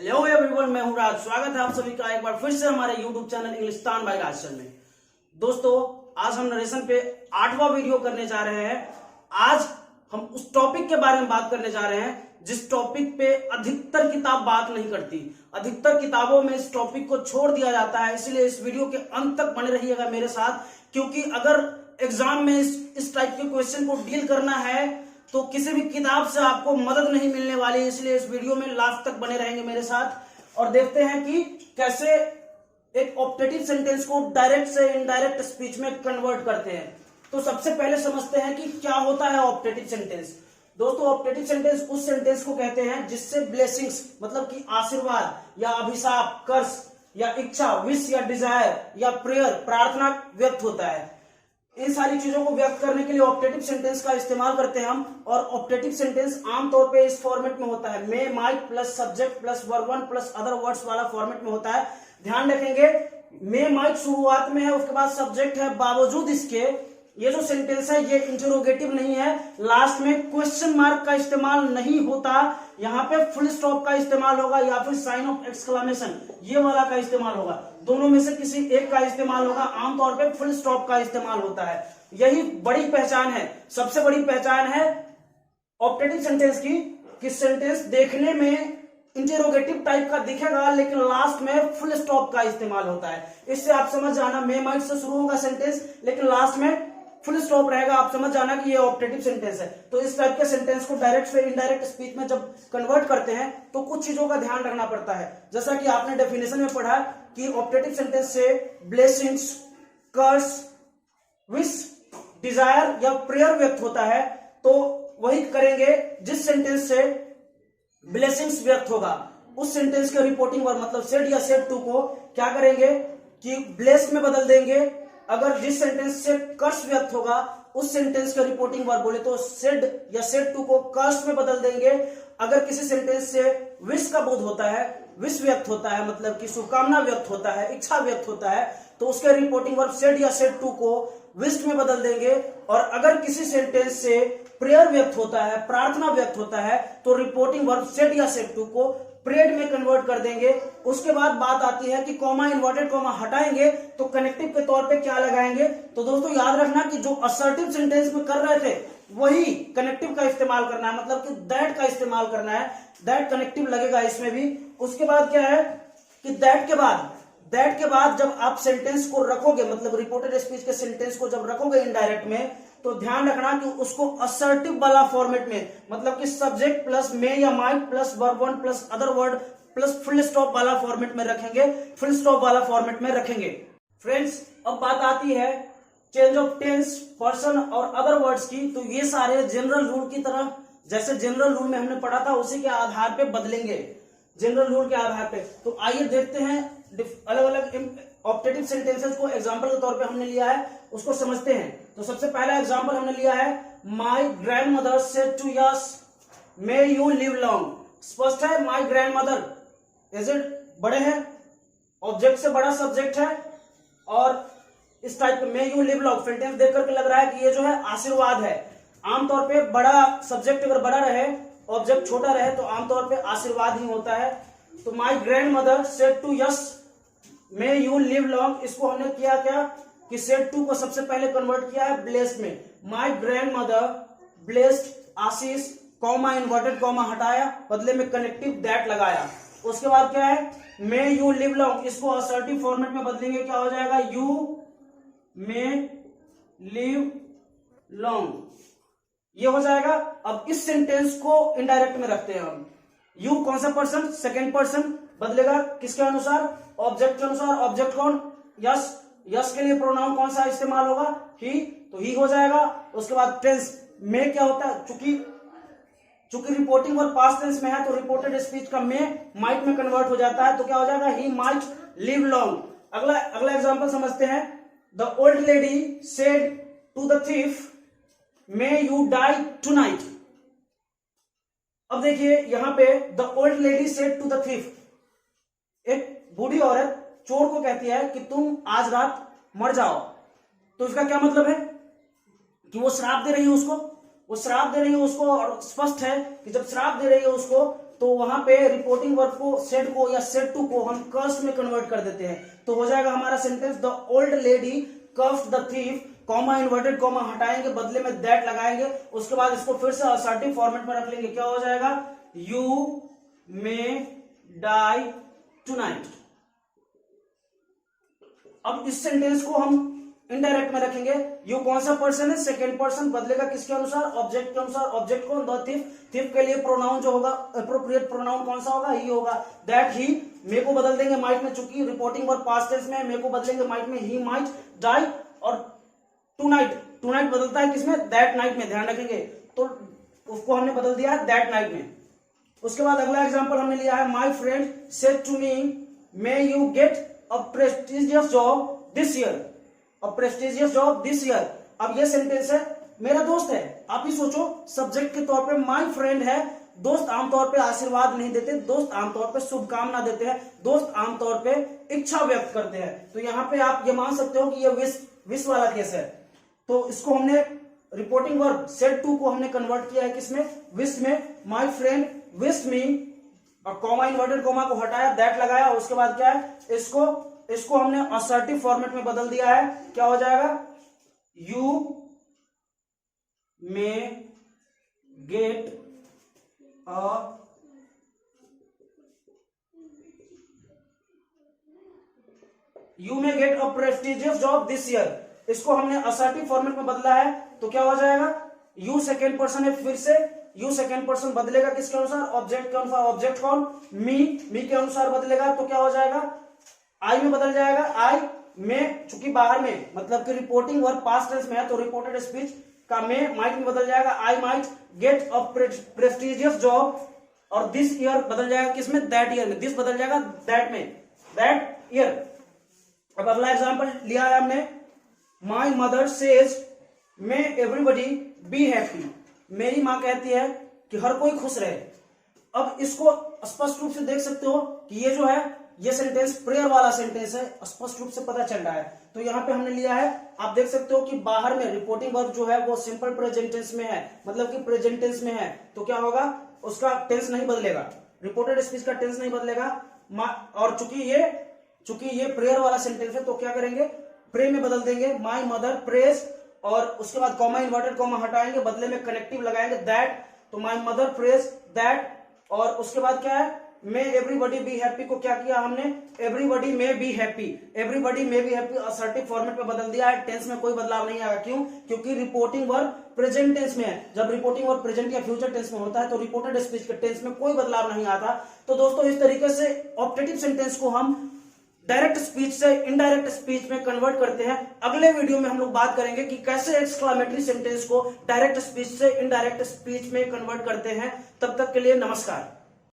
Hello everyone, मैं हूं राज। स्वागत है आप सभी का एक बार फिर से हमारे यूट्यूब चैनल इंग्लिस्तान बाय राज में। दोस्तों, आज हम नरेशन पे 8वां वीडियो करने जा रहे हैं। आज हम उस टॉपिक के बारे में बात करने जा रहे हैं जिस टॉपिक पे अधिकतर किताब बात नहीं करती। अधिकतर किताबों में इस टॉपिक को छोड़ दिया जाता है, इसलिए इस वीडियो के अंत तक बने रहिएगा मेरे साथ, क्योंकि अगर एग्जाम में इस टाइप के क्वेश्चन को डील करना है तो किसी भी किताब से आपको मदद नहीं मिलने वाली। इसलिए इस वीडियो में लास्ट तक बने रहेंगे मेरे साथ और देखते हैं कि कैसे एक ऑप्टेटिव सेंटेंस को डायरेक्ट से इनडायरेक्ट स्पीच में कन्वर्ट करते हैं। तो सबसे पहले समझते हैं कि क्या होता है ऑप्टेटिव सेंटेंस। दोस्तों, ऑप्टेटिव सेंटेंस उस सेंटेंस को कहते हैं जिससे ब्लेसिंग्स मतलब कि आशीर्वाद या अभिशाप, कर्स या इच्छा, विश या डिजायर या प्रेयर, प्रार्थना व्यक्त होता है। इन सारी चीजों को व्यक्त करने के लिए ऑप्टेटिव सेंटेंस का इस्तेमाल करते हैं हम। और ऑप्टेटिव सेंटेंस आमतौर पे इस फॉर्मेट में होता है, may, might plus subject plus verb one plus other words वाला फॉर्मेट में होता है। ध्यान रखेंगे, मे माइट शुरुआत में है, उसके बाद सब्जेक्ट है। बावजूद इसके ये जो सेंटेंस है ये इंटरोगेटिव नहीं है, लास्ट में क्वेश्चन मार्क का इस्तेमाल नहीं होता, यहाँ पे फुल स्टॉप का इस्तेमाल होगा या फिर साइन ऑफ एक्सक्लेमेशन ये वाला का इस्तेमाल होगा। दोनों में से किसी एक का इस्तेमाल होगा। आमतौर पे फुल स्टॉप का इस्तेमाल होता है। यही बड़ी पहचान है, सबसे बड़ी पहचान है ऑप्टेटिव सेंटेंस की, कि सेंटेंस देखने में इंटरोगेटिव टाइप का दिखेगा लेकिन लास्ट में फुल स्टॉप का इस्तेमाल होता है। इससे आप समझ जाना, मे माइट से शुरू होगा सेंटेंस लेकिन लास्ट में फुल स्टॉप रहेगा, आप समझ जाना कि ये ऑप्टेटिव सेंटेंस है। तो इस टाइप के सेंटेंस को डायरेक्ट से इनडायरेक्ट स्पीच में जब कन्वर्ट करते हैं तो कुछ चीजों का ध्यान रखना पड़ता है। जैसा कि आपने डेफिनेशन में पढ़ा कि ऑप्टेटिव सेंटेंस से ब्लेसिंग्स, कर्स, विश, डिजायर या प्रेयर व्यक्त होता है। तो वही करेंगे जिस सेंटेंस से ब्लेसिंग्स व्यक्त होगा। उस सेंटेंस के रिपोर्टिंग वर्ब मतलब सेड या सेड टू को क्या करेंगे कि ब्लेस में बदल देंगे। अगर जिस सेंटेंस से कर्स व्यक्त होगा उस सेंटेंस का रिपोर्टिंग वर्ब बोले तो सेड या सेड टू को कर्स में बदल देंगे। अगर किसी सेंटेंस से विश का बोध होता है, विश व्यक्त होता है मतलब कि शुभकामना व्यक्त होता है, इच्छा व्यक्त होता है, तो उसके रिपोर्टिंग वर्ब सेड या सेड टू को विश में बदल देंगे। और अगर किसी सेंटेंस से प्रेयर व्यक्त होता है, प्रार्थना व्यक्त होता है, तो रिपोर्टिंग वर्ब सेड या सेड टू को प्रेड में कन्वर्ट कर देंगे। उसके बाद बात आती है कि कॉमा, इन्वर्टेड कॉमा हटाएंगे तो कनेक्टिव के तौर पे क्या लगाएंगे। तो दोस्तों याद रखना कि जो असर्टिव सेंटेंस में कर रहे थे वही कनेक्टिव का इस्तेमाल करना है, मतलब कि दैट का इस्तेमाल करना है। दैट कनेक्टिव लगेगा इसमें भी। उसके बाद क्या है कि दैट के बाद जब आप सेंटेंस को रखोगे, मतलब रिपोर्टेड स्पीच के सेंटेंस को जब रखोगे इनडायरेक्ट में, तो ध्यान रखना कि उसको असर्टिव वाला फॉर्मेट में, मतलब कि सब्जेक्ट प्लस मे या might plus verb one plus other word plus full stop वाला फॉर्मेट में रखेंगे, फुल स्टॉप वाला फॉर्मेट में रखेंगे। फ्रेंड्स, अब बात आती है चेंज ऑफ टेंस, पर्सन और अदर वर्ड्स की। तो ये सारे जनरल रूल की तरह, जैसे जनरल रूल में हमने पढ़ा था उसी के आधार पे बदलेंगे, जनरल रूल के आधार पे। तो आइए देखते हैं अलग अलग ऑप्टेटिव सेंटेंसेस को एग्जांपल के तौर पे हमने लिया है, उसको समझते हैं। तो सबसे पहला एग्जांपल हमने लिया है, my grandmother said to yes may you live long. स्पष्ट है, माय ग्रैंडमदर इज इट बड़े हैं, ऑब्जेक्ट से बड़ा सब्जेक्ट है और इस टाइप के मे यू लिव लॉन्ग सेंटेंस देख करके लग रहा है कि ये जो है आशीर्वाद है। आमतौर पे बड़ा सब्जेक्ट अगर बड़ा रहे, ऑब्जेक्ट छोटा रहे तो आमतौर पे आशीर्वाद ही होता है। तो my grandmother said to yes may you live long, इसको हमने किया क्या कि सेड टू को सबसे पहले कन्वर्ट किया है ब्लेस्ड में। My grandmother blessed, Ashish, comma, inverted comma हटाया, बदले में कनेक्टिव दैट लगाया। उसके बाद क्या है, मे यू लिव लॉन्ग, इसको असर्टिव फॉर्मेट में बदलेंगे, क्या हो जाएगा, यू मे लिव लॉन्ग, ये हो जाएगा। अब इस सेंटेंस को इनडायरेक्ट में रखते हैं हम। यू कौन सा पर्सन, सेकेंड पर्सन, बदलेगा किसके अनुसार, ऑब्जेक्ट के अनुसार। ऑब्जेक्ट कौन, यस, यस के लिए प्रोनाउन कौन सा इस्तेमाल होगा, ही, तो ही हो जाएगा। उसके बाद टेंस में क्या होता है, चूंकि रिपोर्टिंग और पास्ट टेंस में है तो रिपोर्टेड स्पीच का में माइट में कन्वर्ट हो जाता है, तो क्या हो जाएगा, ही माइट लिव लॉन्ग। अगला एग्जांपल समझते हैं, the old lady said to the thief may you die tonight. अब देखिए यहां पे the old lady said to the thief, एक बूढ़ी औरत चोर को कहती है कि तुम आज रात मर जाओ। तो इसका क्या मतलब है कि वो श्राप दे रही है उसको, वो श्राप दे रही है उसको। और स्पष्ट है कि जब श्राप दे रही है उसको तो वहां पे रिपोर्टिंग वर्ब को सेड को या सेड टू को हम कर्स्ड में कन्वर्ट कर देते हैं। तो हो जाएगा हमारा sentence the old lady cursed the thief, comma inverted comma हटाएंगे, बदले में दैट लगाएंगे, उसके बाद इसको फिर से असर्टिव फॉर्मेट में रख लेंगे। क्या हो जाएगा? You may die tonight. अब इस सेंटेंस को हम इनडायरेक्ट में रखेंगे। यू कौन सा पर्सन है? सेकेंड पर्सन, बदलेगा किसके अनुसार? ऑब्जेक्ट के अनुसार। ऑब्जेक्ट कौन? The thief. थीफ के लिए प्रोनाउन जो होगा, एप्रोप्रिएट प्रोनाउन कौन सा होगा? ही होगा। दैट ही, मे को बदल देंगे माइट में, चूंकि रिपोर्टिंग वर्ब पास्ट टेंस में, मे को बदलेंगे माइट में, ही माइट डाई। और टुनाइट, टुनाइट बदलता है किसमें? दैट नाइट में, ध्यान रखेंगे। तो उसको हमने बदल दिया है दैट नाइट में। उसके बाद अगला एग्जांपल हमने लिया है, my friend said to me may you get a prestigious job this year, a prestigious job this year. अब ये सेंटेंस है, मेरा दोस्त है। आप ही सोचो, सब्जेक्ट के तौर पे माय फ्रेंड है। दोस्त आमतौर पे आशीर्वाद नहीं देते, दोस्त आमतौर पे शुभकामना देते हैं, दोस्त आमतौर पे इच्छा व्यक्त करते हैं। तो यहाँ पे आप ये मान सकते हो कि ये विश वाला केस है। तो इसको हमने रिपोर्टिंग वर्ब सेड टू को हमने कन्वर्ट किया है किसमें? विश में। माय फ्रेंड विश मी, और कॉमा इन्वर्टेड कॉमा को हटाया, दैट लगाया, और उसके बाद क्या है? इसको हमने असर्टिव फॉर्मेट में बदल दिया है। क्या हो जाएगा? You may gate a prestigious job this year. इसको हमने असर्टिव फॉर्मेट में बदला है। तो क्या हो जाएगा? यू सेकेंड पर्सन है, फिर से यू सेकेंड पर्सन बदलेगा किसके अनुसार? ऑब्जेक्ट के अनुसार। ऑब्जेक्ट कौन? मी के अनुसार बदलेगा। तो क्या हो जाएगा? आई में बदल जाएगा। आई में, चूंकि बाहर में मतलब कि रिपोर्टिंग वर्ब पास्ट टेंस में है, तो रिपोर्टेड स्पीच का में माइट में बदल जाएगा। I might get a prestigious job, और दिस ईयर बदल जाएगा किसमें? दैट ईयर में। दिस बदल जाएगा दैट में, दैट ईयर। अब अगला एग्जांपल लिया है हमने, my mother says may everybody be happy. मेरी मां कहती है कि हर कोई खुश रहे। अब इसको स्पष्ट रूप से देख सकते हो कि ये जो है, ये सेंटेंस प्रेयर वाला सेंटेंस है, स्पष्ट रूप से पता चल रहा है। तो यहाँ पे हमने लिया है, आप देख सकते हो कि बाहर में रिपोर्टिंग वर्ब जो है वो सिंपल प्रेजेंट टेंस में है, मतलब कि प्रेजेंट टेंस में है। तो क्या होगा? उसका टेंस नहीं बदलेगा, रिपोर्टेड स्पीच का टेंस नहीं बदलेगा। और चूंकि ये प्रेयर वाला सेंटेंस है, तो क्या करेंगे? प्रे में बदल देंगे, माई मदर प्रेज, और उसके बाद कॉमा इन्वर्टेड कॉमा हटाएंगे, बदले में कनेक्टिव लगाएंगे दैट। तो माई मदर प्रेज दैट, और उसके बाद क्या है? मे एवरीबडी बी हैप्पी को क्या किया हमने? Everybody may be happy, everybody may be happy assertive format में बदल दिया है। टेंस में कोई बदलाव नहीं आएगा। क्यों? क्योंकि रिपोर्टिंग वर्ब प्रेजेंट टेंस में है। जब रिपोर्टिंग वर्ब प्रेजेंट या फ्यूचर टेंस में होता है तो रिपोर्टेड स्पीच के टेंस में कोई बदलाव नहीं आता। तो दोस्तों, इस तरीके से ऑप्टेटिव सेंटेंस को हम डायरेक्ट स्पीच से इनडायरेक्ट स्पीच में कन्वर्ट करते हैं। अगले वीडियो में हम लोग बात करेंगे कि कैसे एक्सक्लेमेटरी सेंटेंस को डायरेक्ट स्पीच से इनडायरेक्ट स्पीच में कन्वर्ट करते हैं। तब तक के लिए नमस्कार।